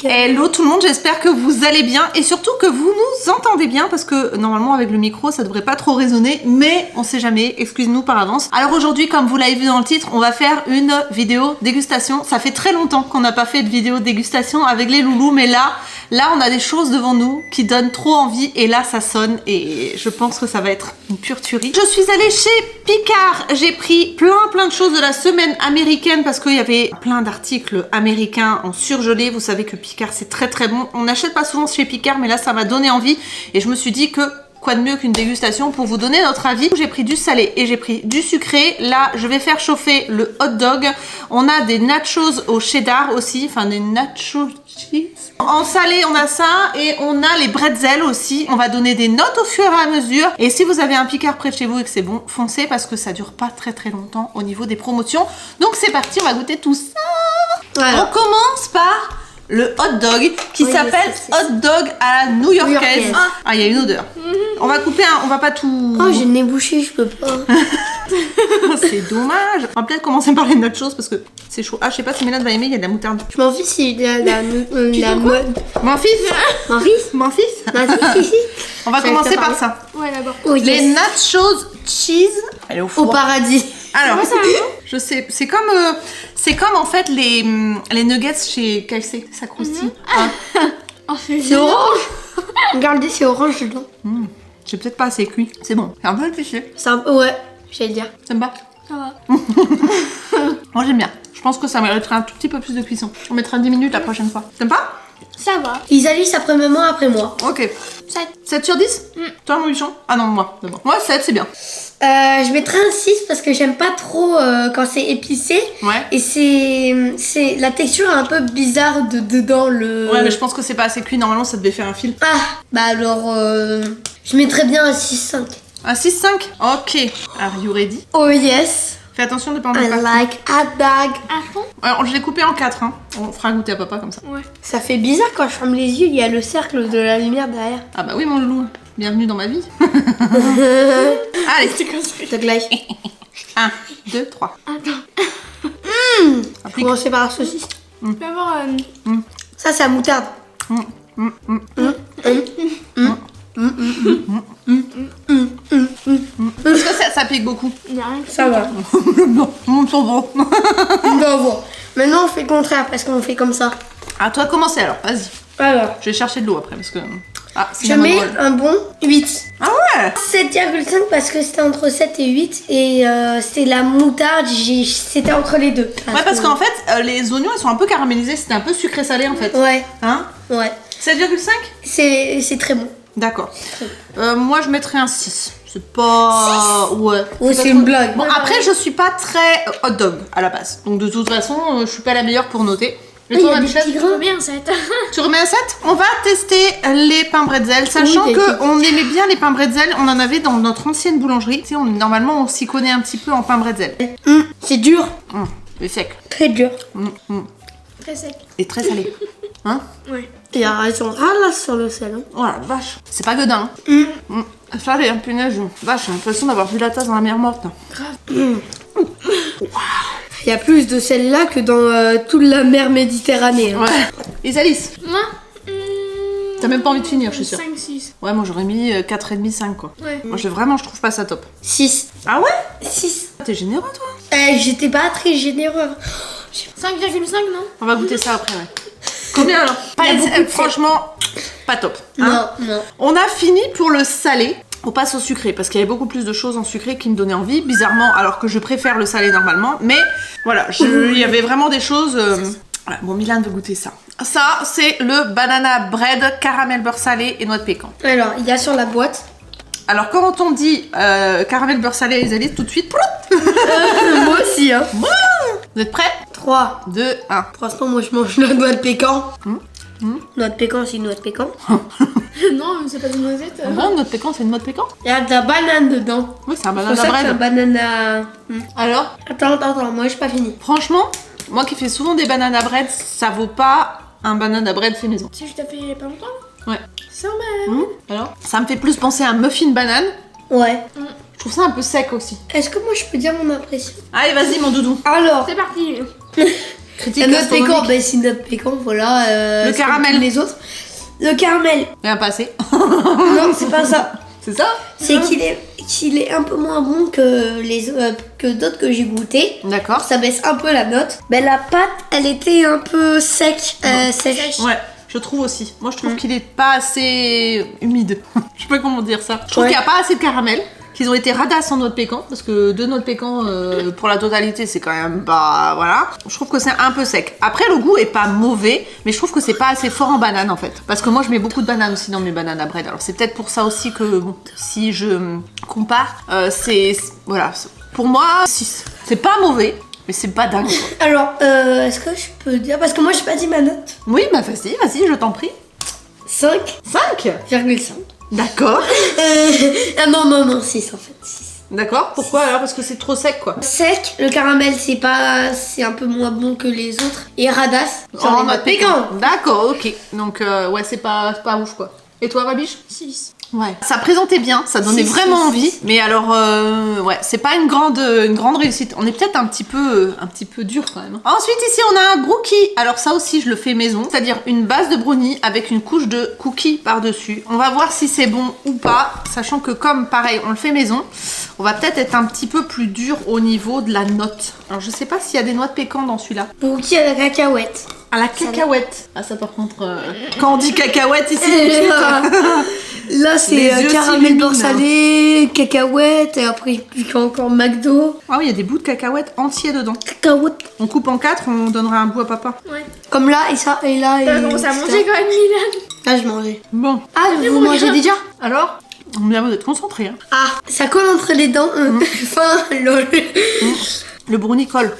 Hello tout le monde, j'espère que vous allez bien et surtout que vous nous entendez bien parce que normalement avec le micro ça devrait pas trop résonner mais on sait jamais, excuse-nous par avance. Alors aujourd'hui comme vous l'avez vu dans le titre, on va faire une vidéo dégustation. Ça fait très longtemps qu'on n'a pas fait de vidéo dégustation avec les loulous mais là on a des choses devant nous qui donnent trop envie et là ça sonne et je pense que ça va être une pure tuerie. Je suis allée chez Picard, j'ai pris plein de choses de la semaine américaine parce qu'il y avait plein d'articles américains en surgelé. Vous savez que Picard c'est très bon. On n'achète pas souvent chez Picard mais là ça m'a donné envie et je me suis dit que quoi de mieux qu'une dégustation pour vous donner notre avis. J'ai pris du salé et j'ai pris du sucré. Là je vais faire chauffer le hot dog. On a des nachos au cheddar aussi, enfin des nachos cheese. En salé on a ça et on a les bretzels aussi. On va donner des notes au fur et à mesure et si vous avez un Picard près de chez vous et que c'est bon, foncez parce que ça dure pas très longtemps au niveau des promotions. Donc c'est parti, on va goûter tout ça. Voilà. On commence par le hot dog qui s'appelle hot dog à la new-yorkaise. Ah, il y a une odeur. On va couper on va pas tout... Oh, j'ai le nez bouché, je peux pas. C'est dommage. On va peut-être commencer par les nachos parce que c'est chaud. Ah, je sais pas si Mélane va aimer, il y a de la moutarde. Je m'en fiche s'il y a la mode. Mon fils. On va commencer par ça. Ouais, d'abord. Les nachos cheese. Elle est au four. Au paradis. Alors, je sais, c'est comme en fait les nuggets chez KFC, ça croustille. C'est orange. Regardez, c'est orange dedans. J'ai peut-être pas assez cuit. C'est bon. C'est un peu épicé. Ouais, j'allais dire. T'aimes pas? Ça va. Moi j'aime bien. Je pense que ça mériterait un tout petit peu plus de cuisson. On mettra 10 minutes la prochaine fois. T'aimes pas? Ça va. Isalis après maman, après moi. Ok. 7 sur 10? Toi, mon bichon? Ah non, moi d'abord. Moi, 7, c'est bien. Je mettrais un 6 parce que j'aime pas trop quand c'est épicé. Ouais. Et c'est la texture est un peu bizarre dedans le... Ouais, mais je pense que c'est pas assez cuit. Normalement, ça devait faire un fil. Ah, bah alors je mettrais bien un 6-5. Un 6-5? Ok. Are you ready? Oh yes. Fais attention de pas en mettre I partout. like hot dog. Alors, je l'ai coupé en 4. Hein. On fera goûter à papa comme ça. Ouais. Ça fait bizarre quand je ferme les yeux, il y a le cercle de la lumière derrière. Ah bah oui, mon loulou. Bienvenue dans ma vie. Allez, c'est comme ça. Dog life. 1, 2, 3. Attends. Commencer par la saucisse. Tu peux avoir Ça, c'est la moutarde. Parce que ça pique beaucoup. Ça va. Non, c'est bon. Bon. Maintenant, on fait le contraire parce qu'on fait comme ça. À toi de commencer alors, vas-y. Alors, Je vais chercher de l'eau après parce que... Ah, c'est je la mets mode. un bon 8. Ah ouais. 7,5 parce que c'était entre 7 et 8 et c'était la moutarde, c'était entre les deux. Ouais, parce qu'en fait, les oignons, ils sont un peu caramélisés. C'était un peu sucré-salé en fait. Ouais, Hein? ouais. 7,5? C'est très bon. D'accord. Moi, je mettrais un 6. C'est pas... Ouais. Oh, pas c'est trop- une blague. Bon, après, je suis pas très hot dog à la base. Donc, de toute façon, je suis pas la meilleure pour noter. Et Il y toi, a des Michel, petits grains. bien 7. tu remets un 7? On va tester les pains bretzel, sachant Oui, qu'on aimait bien les pains bretzel. On en avait dans notre ancienne boulangerie. Tu sais, normalement, on s'y connaît un petit peu en pain bretzel. C'est dur. C'est sec. Très dur. Très sec. Et très salé. Hein? Ouais. Il y a raison. Ah là, sur le salon. Oh la vache. C'est pas godin. Salé, hein, punaise. Vache, j'ai l'impression d'avoir vu la tasse dans la mer morte. Il y a plus de celle-là que dans toute la mer Méditerranée. Hein. Ouais. Isalis, Moi t'as même pas envie de finir, je suis sûre. 5-6. Ouais, moi j'aurais mis 4,5, 5 quoi. Ouais. Moi je trouve pas ça top. 6. Ah ouais? 6. T'es généreux toi? J'étais pas très généreux. 5,5 non? On va goûter ça après, ouais. Combien alors? Il y a beaucoup de Franchement, pas top. Hein? Non. On a fini pour le salé. On passe au sucré parce qu'il y avait beaucoup plus de choses en sucré qui me donnaient envie, bizarrement, alors que je préfère le salé normalement. Mais voilà, il y avait vraiment des choses. Voilà, bon, Milan veut goûter ça. Ça, c'est le banana bread, caramel beurre salé et noix de pécan. Alors, il y a sur la boîte. Alors, quand on dit caramel beurre salé, les alices, tout de suite. Moi aussi, hein. Vous êtes prêts? 3. 2, 1. Pour l'instant, moi, je mange la noix de pécan. Noix de pécan, c'est une noix de pécan. Non, c'est pas des noisettes. Bon, noix de pécan, c'est une noix de pécan? Il y a de la banane dedans. Oui, c'est un C'est pour banana ça que c'est un bread. banana... Alors, Attends, moi, j'ai pas fini. franchement, moi qui fais souvent des banana bread, ça vaut pas un banana bread fait maison. Si je t'ai fait il y a pas longtemps. Ouais. C'est normal. Alors, ça me fait plus penser à un muffin banane. Ouais. Je trouve ça un peu sec aussi. Est-ce que moi, je peux dire mon impression? Allez, vas-y, mon doudou. Alors, C'est parti. Critique La note gastronomique. pécan, bah, c'est une note pécan, voilà. Le c'est comme caramel. tous les autres. Le caramel, Rien passé. non, c'est pas ça. C'est ça? C'est qu'il est un peu moins bon que que d'autres que j'ai goûté. D'accord. Ça baisse un peu la note. Mais la pâte, elle était un peu sèche. Sèche. Ouais, je trouve aussi. Moi, je trouve qu'il est pas assez humide. Je sais pas comment dire ça. Je trouve Ouais. qu'il y a pas assez de caramel. Qu'ils ont été radasses en noix de pécan, parce que 2 noix de pécan pour la totalité, c'est quand même pas... Voilà. Je trouve que c'est un peu sec. Après, le goût est pas mauvais, mais je trouve que c'est pas assez fort en banane, en fait. Parce que moi, je mets beaucoup de bananes aussi dans mes bananes à bread. Alors, c'est peut-être pour ça aussi que, bon, si je compare, voilà. Pour moi, 6. C'est pas mauvais, mais c'est pas dingue, quoi. Alors, est-ce que je peux dire... Parce que moi, j'ai pas dit ma note. Oui, bah vas-y, je t'en prie. 5,5. 5. D'accord. Ah non, 6 en fait. 6. D'accord. Pourquoi alors? Parce que c'est trop sec, quoi. Sec, le caramel, c'est un peu moins bon que les autres. Et radasse, En j'en ai noix pas de pécan. D'accord, ok. Donc, ouais, c'est pas ouf, quoi. Et toi, Babiche? 6. Ouais. Ça présentait bien, ça donnait Si, vraiment si, envie. Mais alors, ouais, c'est pas une grande réussite. On est peut-être un petit peu dur quand même. Ensuite, ici, on a un brookie. Alors ça aussi, je le fais maison. C'est-à-dire une base de brownie avec une couche de cookies par-dessus. On va voir si c'est bon ou pas. Sachant que comme, pareil, on le fait maison, on va peut-être être un petit peu plus dur au niveau de la note. Alors, je sais pas s'il y a des noix de pécan dans celui-là. Brookie à la cacahuète. À la cacahuète. Ah, ça par contre, quand on dit cacahuète ici, Là, c'est Les yeux caramel s'illuminent. beurre salé, cacahuète, et après, il y a encore McDo. ah oui, il y a des bouts de cacahuètes entiers dedans. Cacahuète. On coupe en 4, on donnera un bout à papa. Ouais. Comme là, et ça, et là, T'as et... commencé à etc. manger quand même, Milan. Là, je mangeais. Bon, Ah, vous mangez déjà? alors, bien vous êtes concentrés. Hein. Ah, ça colle entre les dents. Enfin, Le brownie colle.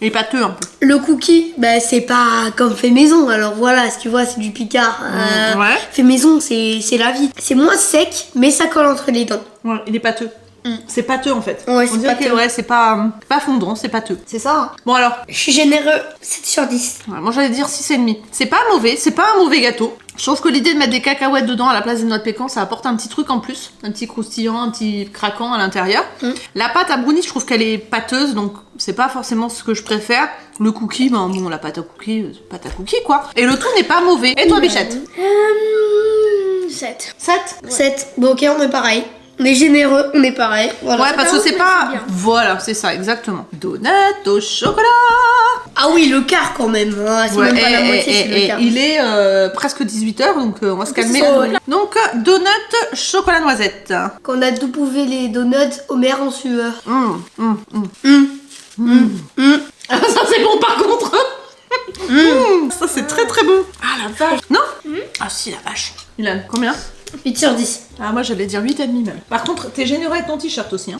Il est pâteux un peu. le cookie, bah, c'est pas comme fait maison. Alors voilà, si tu vois, c'est du Picard. Ouais. Fait maison, c'est la vie. C'est moins sec, mais ça colle entre les dents. Ouais, il est pâteux. C'est pâteux en fait. Ouais, On c'est dirait que pâteux. ouais, c'est pas fondant, c'est pâteux. C'est ça. Hein. Bon alors, Je suis généreux. 7 sur 10. ouais, moi j'allais dire 6,5. C'est pas mauvais, c'est pas un mauvais gâteau. Je trouve que l'idée de mettre des cacahuètes dedans à la place des noix de pécan, ça apporte un petit truc en plus. Un petit croustillant, un petit craquant à l'intérieur. La pâte à brownie, je trouve qu'elle est pâteuse, donc c'est pas forcément ce que je préfère. Le cookie, ben bon, la pâte à cookie quoi. Et le tout n'est pas mauvais. Et toi, Bichette? 7. 7. 7. Bon, ok, on est pareil. On est généreux, on est pareil. Voilà. Ouais, parce que pas ouf, c'est mais pas... c'est bien. Voilà, c'est ça, exactement. Donut au chocolat. Ah oui, le quart quand même. Ah, c'est Ouais, même pas la moitié, c'est le quart. il est presque 18h, donc on va se calmer. ça, là. ouais. Donc, donut chocolat noisette. Qu'on a double les donuts, Homer en sueur. Ça, c'est bon, par contre. Ça, c'est très très bon. Ah, la vache. Non Ah, si, la vache. Milan, combien? 8 sur 10. Ah, moi, j'allais dire 8,5 même. Par contre, t'es généreux avec ton t-shirt aussi. Hein.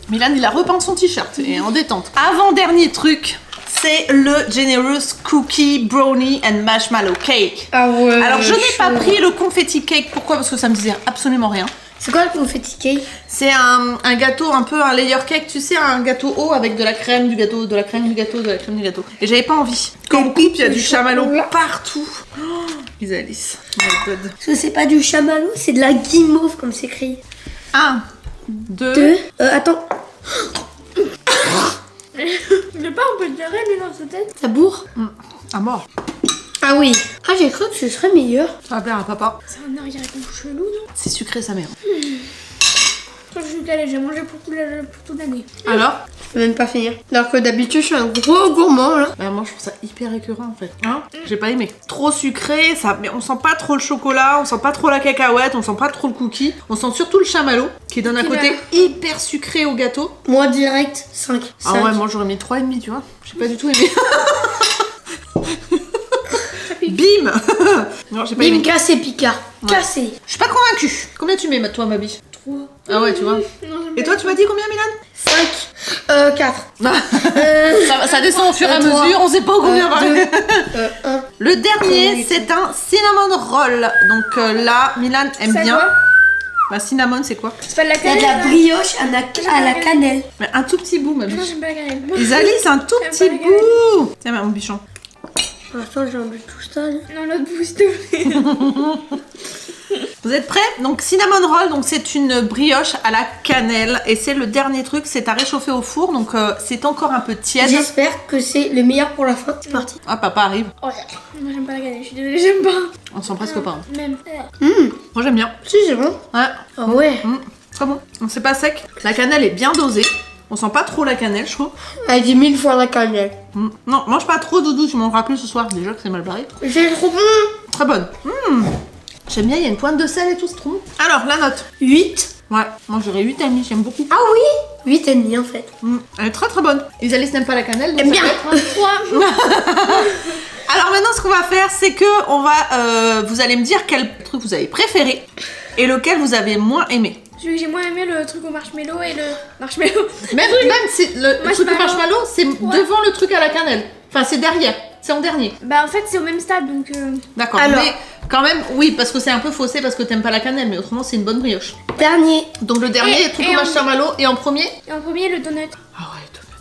Milan, il a repeint son t-shirt et en détente. Avant-dernier truc, c'est le Generous Cookie Brownie and Marshmallow Cake. Ah ouais. Alors, je n'ai pas chaud. pris le confetti cake. Pourquoi? Parce que ça me disait absolument rien. C'est quoi le confetti cake? C'est un gâteau, un peu un layer cake, tu sais, un gâteau haut avec de la crème, du gâteau, de la crème, du gâteau, de la crème, du gâteau. Et j'avais pas envie. Quand on coupe, il y a du chamallow partout. Oh, les Alice. My God. Parce que c'est pas du chamallow, c'est de la guimauve comme c'est écrit. 1, 2. 2. Attends, Le pas, on peut le gérer, mais dans sa tête. ça bourre. À mort. Ah oui. Ah, j'ai cru que ce serait meilleur. Ça va plaire à papa. C'est un arrière-goût chelou, non? C'est sucré sa mère. Je suis calée, j'ai mangé pour toute l'année. Alors Je peux même pas finir. Alors que d'habitude, je suis un gros gourmand là. bah, moi je trouve ça hyper écœurant en fait. Hein, j'ai pas aimé. Trop sucré, ça, mais on sent pas trop le chocolat, on sent pas trop la cacahuète, on sent pas trop le cookie. On sent surtout le chamallow qui donne un côté hyper sucré au gâteau. Moi, direct, 5. Ah ouais, moi j'aurais mis 3,5, tu vois. J'ai pas du tout aimé. Bim. Non, j'ai pas Bim, aimé. cassé, Picard. Cassé. Je suis pas convaincue. Combien tu mets, toi, Mabi? 3. Ah ouais, tu vois. Et toi, tu m'as dit combien, Milan? 5. 4. Ça descend au fur et à trois, mesure, on sait pas combien va. 1. Le dernier, c'est un cinnamon roll. Donc là, Milan aime C'est bien. quoi? Bah, cinnamon, c'est quoi? C'est pas de la Il y a de cannelle? la brioche à la cannelle. Mais un tout petit bout, ma Non, biche. j'aime pas la cannelle. Isalie, c'est un tout J'aime petit pas la cannelle. bout. Tiens, mon bichon. Pour l'instant, j'ai envie de tout ça. là. Non, l'autre bout, s'il te plaît. Vous êtes prêts? Donc cinnamon roll, donc c'est une brioche à la cannelle et c'est le dernier truc, c'est à réchauffer au four, donc c'est encore un peu tiède. J'espère que c'est le meilleur pour la fin. C'est parti. Ah, papa arrive. Oh, moi j'aime pas la cannelle, je suis désolée, j'aime pas. On sent presque pas. Hein. Même. Moi j'aime bien. Si, c'est bon. Ouais. Ah ouais. Très bon. Donc c'est pas sec. La cannelle est bien dosée. On sent pas trop la cannelle, je trouve. Elle dit 1000 fois la cannelle. Non, mange pas trop, Doudou, tu mangeras plus ce soir. Déjà que c'est mal barré. C'est trop bon. Très bonne. J'aime bien, il y a une pointe de sel et tout, c'est trop bon. Alors, la note. 8. Ouais, moi j'aurais 8,5, j'aime beaucoup. Ah oui 8,5 en fait. Elle est très très bonne. Isalis n'aime pas la cannelle. J'aime bien. Alors maintenant, ce qu'on va faire, c'est que on va, vous allez me dire quel truc vous avez préféré et lequel vous avez moins aimé. Celui que j'ai moins aimé, le truc au marshmallow et le marshmallow. Même si le truc au marshmallow, c'est devant le truc à la cannelle. Enfin, c'est derrière. C'est en dernier. Bah en fait c'est au même stade donc... D'accord, Alors. mais quand même, oui, parce que c'est un peu faussé parce que t'aimes pas la cannelle, mais autrement c'est une bonne brioche. Dernier. Donc le dernier, truc au marshmallow, et en premier. Et en premier le donut. Ah ouais, donut.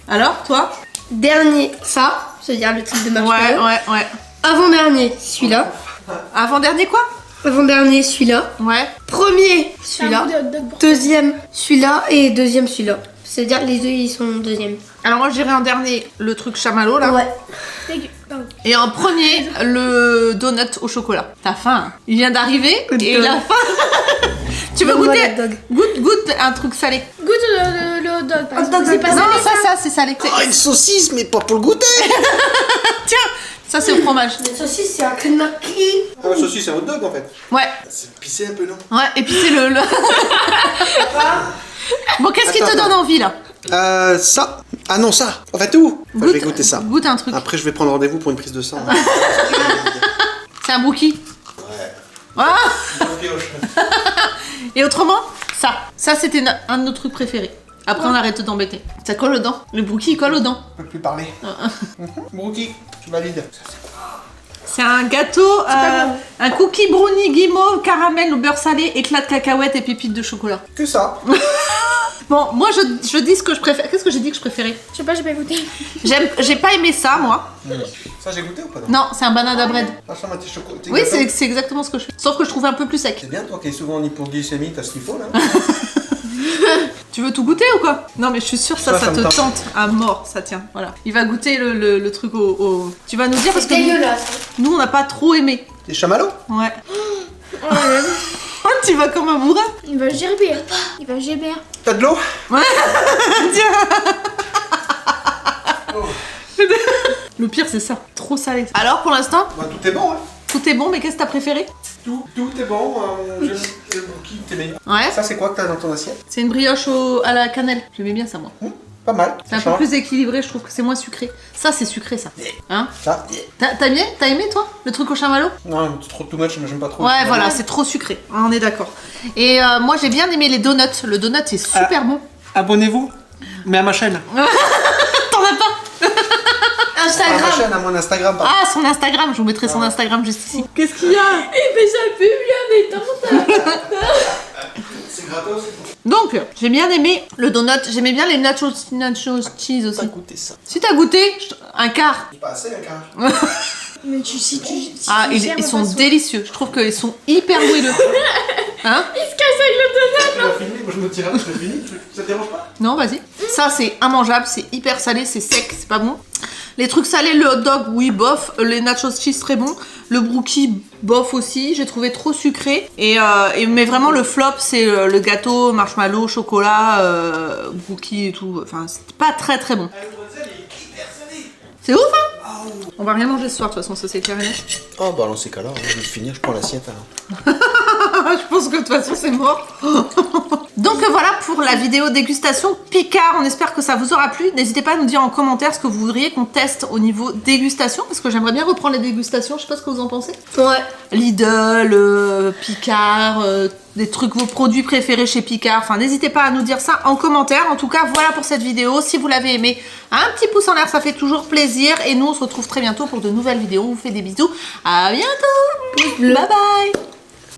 Alors, toi? Dernier. Ça, c'est-à-dire le truc de marshmallow. Ouais. Avant-dernier, celui-là. Avant-dernier quoi? Avant-dernier, celui-là. Ouais. Premier, C'est un celui-là. goût de hot dog pour Deuxième, celui-là. Et deuxième, celui-là. C'est-à-dire les deux, ils sont deuxième. Alors moi je dirais en dernier le truc chamallow là. Ouais. Pardon. Et en premier le donut au chocolat. T'as faim, hein. Il vient d'arriver et dog. il a faim. Tu veux Donne-moi goûter? le dog. Goûte un truc salé. Goûte le hot dog par Hot exemple. dog, C'est pas Non, salé ça c'est salé. Oh, une saucisse, mais pas pour le goûter. Tiens, ça c'est au fromage. Les saucisses, c'est un knacky. Ah, la saucisse, c'est un hot dog en fait. Ouais, C'est pissé un peu, non? ouais, et puis c'est le... Bon, qu'est-ce qui te Attends, donne envie là? Ça. Ah non, ça. En fait, où? Enfin, je vais goûter ça. Goûte un truc. Après, je vais prendre rendez-vous pour une prise de sang. C'est un brookie. Ouais. Ah. Et autrement, ça. Ça c'était un de nos trucs préférés. Après on arrête de t'embêter. Ça colle aux dents. Le brookie il colle aux dents. Je peux plus parler. Brookie, tu valides. C'est un gâteau, un cookie brownie guimauve, caramel au beurre salé, éclat de cacahuètes et pépites de chocolat. Que ça. Bon, moi je dis ce que je préfère. Qu'est-ce que j'ai dit que je préférais? Je sais pas, j'ai pas goûté. J'ai pas aimé ça moi. Ça, j'ai goûté ou pas? Non, c'est un banana bread. Ah, ça m'a tes chocolat. Oui, c'est exactement ce que je fais. Sauf que je trouve un peu plus sec. C'est bien, toi qui es souvent en hypoglycémie, t'as ce qu'il faut là. Tu veux tout goûter ou quoi? Non mais je suis sûre que ça Ça me te tente. tente à mort, ça tient. Voilà. Il va goûter le truc au... Tu vas nous dire parce que Dégueulasse. nous on n'a pas trop aimé. Des chamallows? Ouais. Oh, tu vas comme un bourrin. Il va gerber. Il va gerber. T'as de l'eau? Le pire c'est ça, trop salé. Alors pour l'instant, Bah, tout est bon, hein. tout est bon, mais qu'est-ce que t'as préféré? Tout est bon. J'aime le brookie, t'es meilleur. Ouais. Ça, c'est quoi que t'as dans ton assiette? C'est une brioche à la cannelle. J'aimais bien ça moi. Pas mal. C'est un peu plus équilibré, je trouve que c'est moins sucré. Ça c'est sucré ça. Hein? Ça. T'as aimé toi le truc au chamallow? Non, c'est trop too much, mais j'aime pas trop. Ouais, voilà, c'est trop sucré. On est d'accord. Et moi j'ai bien aimé les donuts. Le donut est super bon. Abonnez-vous, mais à ma chaîne. T'en as pas? À ma Instagram. chaîne, à mon Instagram. pardon. Ah, son Instagram, je vous mettrai son Instagram juste ici. Qu'est-ce qu'il y a? Il fait sa pub, bien détente. C'est gratos. Donc, j'ai bien aimé le donut. J'aimais bien les nachos cheese T'as aussi. goûté ça? Si t'as goûté, un quart. Pas assez, un quart. Mais si tu Ah, tu ils germes sont pas, délicieux. Je trouve qu'ils sont hyper moelleux. Hein? Il se casse avec le donut. Tu l'as fini, moi je me tire, je l'ai fini. Ça te dérange pas? Non, vas-y. Ça, c'est immangeable. C'est hyper salé. C'est sec. C'est pas bon. Les trucs salés, le hot dog, oui, bof. Les nachos cheese, très bon. Le brookie, bof aussi. J'ai trouvé trop sucré. Mais vraiment, le flop, c'est le gâteau, marshmallow, chocolat, brookie et tout. Enfin, c'est pas très très bon. C'est ouf, hein? On va rien manger ce soir, de toute façon, ça c'est clair et net. Oh, bah dans ces cas-là, je vais finir, je prends l'assiette alors. Je pense que de toute façon c'est mort. Donc voilà pour la vidéo dégustation Picard. On espère que ça vous aura plu. N'hésitez pas à nous dire en commentaire ce que vous voudriez qu'on teste au niveau dégustation, parce que j'aimerais bien reprendre les dégustations. Je sais pas ce que vous en pensez. Ouais. Lidl, Picard, des trucs, vos produits préférés chez Picard. Enfin, n'hésitez pas à nous dire ça en commentaire. En tout cas, voilà pour cette vidéo. Si vous l'avez aimé, un petit pouce en l'air, ça fait toujours plaisir. Et nous, on se retrouve très bientôt pour de nouvelles vidéos. On vous fait des bisous. À bientôt. Bye bye.